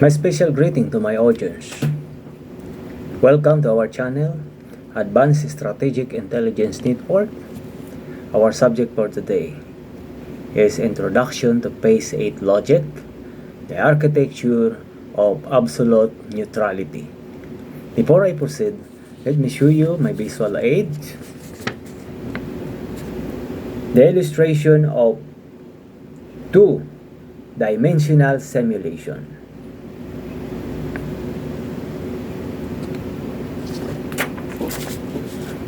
My special greeting to my audience. Welcome to our channel, Advanced Strategic Intelligence Network. Our subject for today is Introduction to Phase 8 Logic, the Architecture of Absolute Neutrality. Before I proceed, let me show you my visual aid. The illustration of two-dimensional simulation.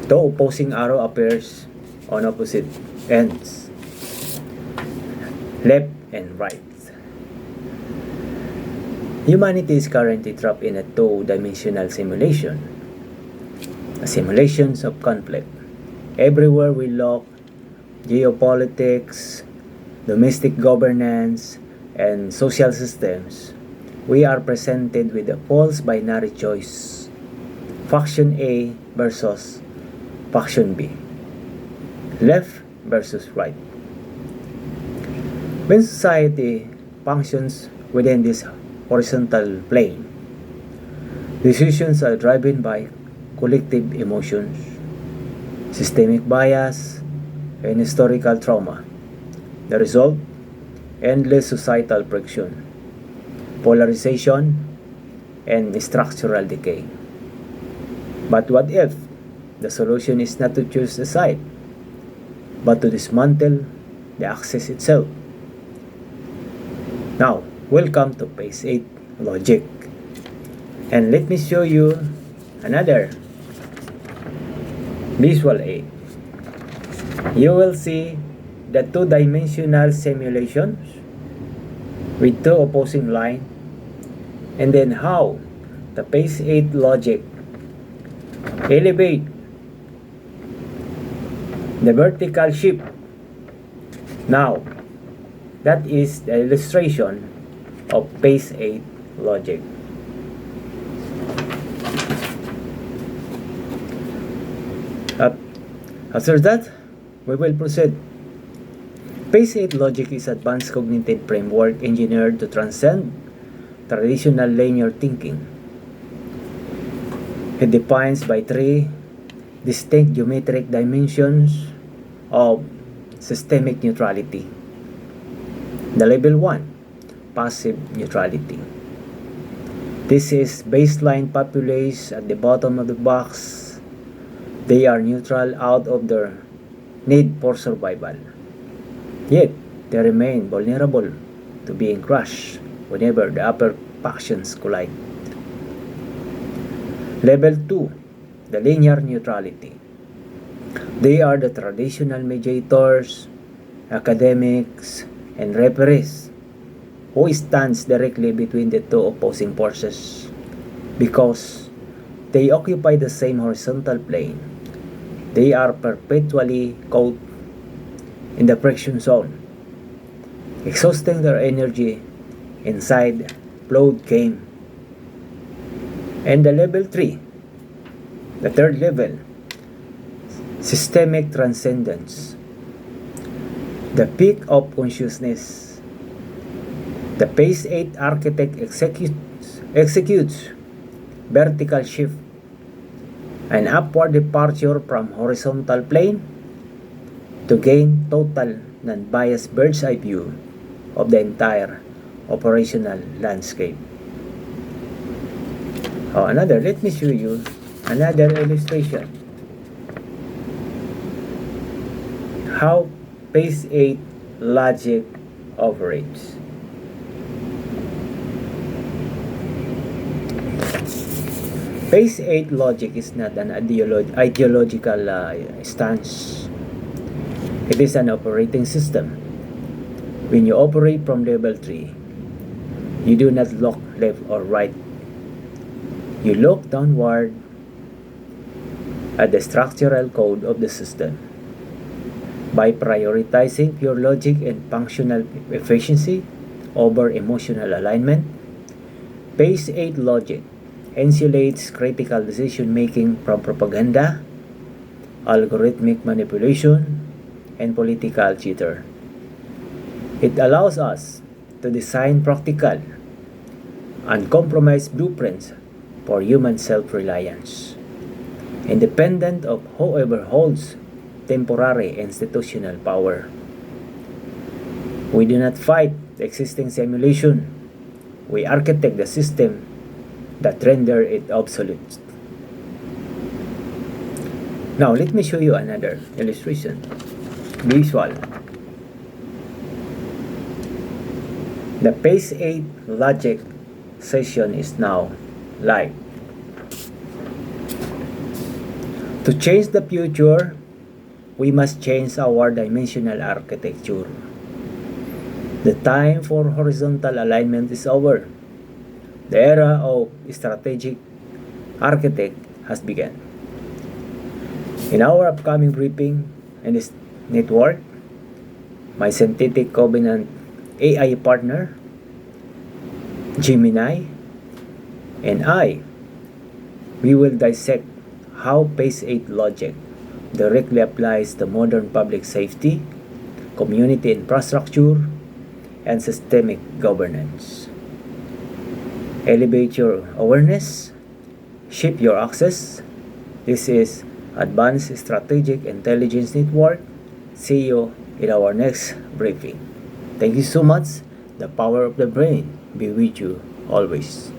Two opposing arrow appears on opposite ends, left and right. Humanity is currently trapped in a two-dimensional simulation, a simulation of conflict. Everywhere we look, geopolitics, domestic governance, and social systems, we are presented with a false binary choice, faction A versus faction B, left versus right. When society functions within this horizontal plane, decisions are driven by collective emotions, systemic bias, and historical trauma. The result? Endless societal friction, polarization, and structural decay. But what if the solution is not to choose a side, but to dismantle the axis itself? Now, welcome to Phase 8 Logic. And let me show you another visual aid. You will see the two-dimensional simulations with two opposing lines, and then how the Phase 8 logic elevate the vertical shift. Now, that is the illustration of Phase 8 logic. After that, we will proceed. Phase 8 logic is advanced cognitive framework engineered to transcend traditional linear thinking. It defines by three distinct geometric dimensions of systemic neutrality. The level 1, passive neutrality. This is baseline populace at the bottom of the box. They are neutral out of their need for survival. Yet, they remain vulnerable to being crushed whenever the upper factions collide. Level 2, the linear neutrality. They are the traditional mediators, academics, and referees who stands directly between the two opposing forces because they occupy the same horizontal plane. They are perpetually caught in the friction zone, exhausting their energy inside flowed game. And the level 3, the third level, systemic transcendence, the peak of consciousness. The Phase 8 architect executes vertical shift, an upward departure from horizontal plane to gain total non-biased bird's eye view of the entire operational landscape. Let me show you another illustration. How Phase 8 logic operates. Phase 8 logic is not an ideological stance. It is an operating system. When you operate from level 3, you do not look left or right. You look downward at the structural code of the system. By prioritizing pure logic and functional efficiency over emotional alignment, Phase 8 logic insulates critical decision-making from propaganda, algorithmic manipulation, and political jitter. It allows us to design practical, uncompromised blueprints for human self-reliance, independent of whoever holds temporary institutional power. We do not fight the existing simulation. We architect the system that render it obsolete. Now, let me show you another illustration. Visual. The Phase 8 logic session is now live. To change the future, we must change our dimensional architecture. The time for horizontal alignment is over. The era of strategic architect has begun. In our upcoming briefing in this network, my synthetic covenant AI partner, Gemini, and I, we will dissect how Phase 8 logic directly applies to modern public safety, community infrastructure, and systemic governance. Elevate your awareness, shape your access. This is Advanced Strategic Intelligence Network. See you in our next briefing. Thank you so much. The power of the brain be with you always.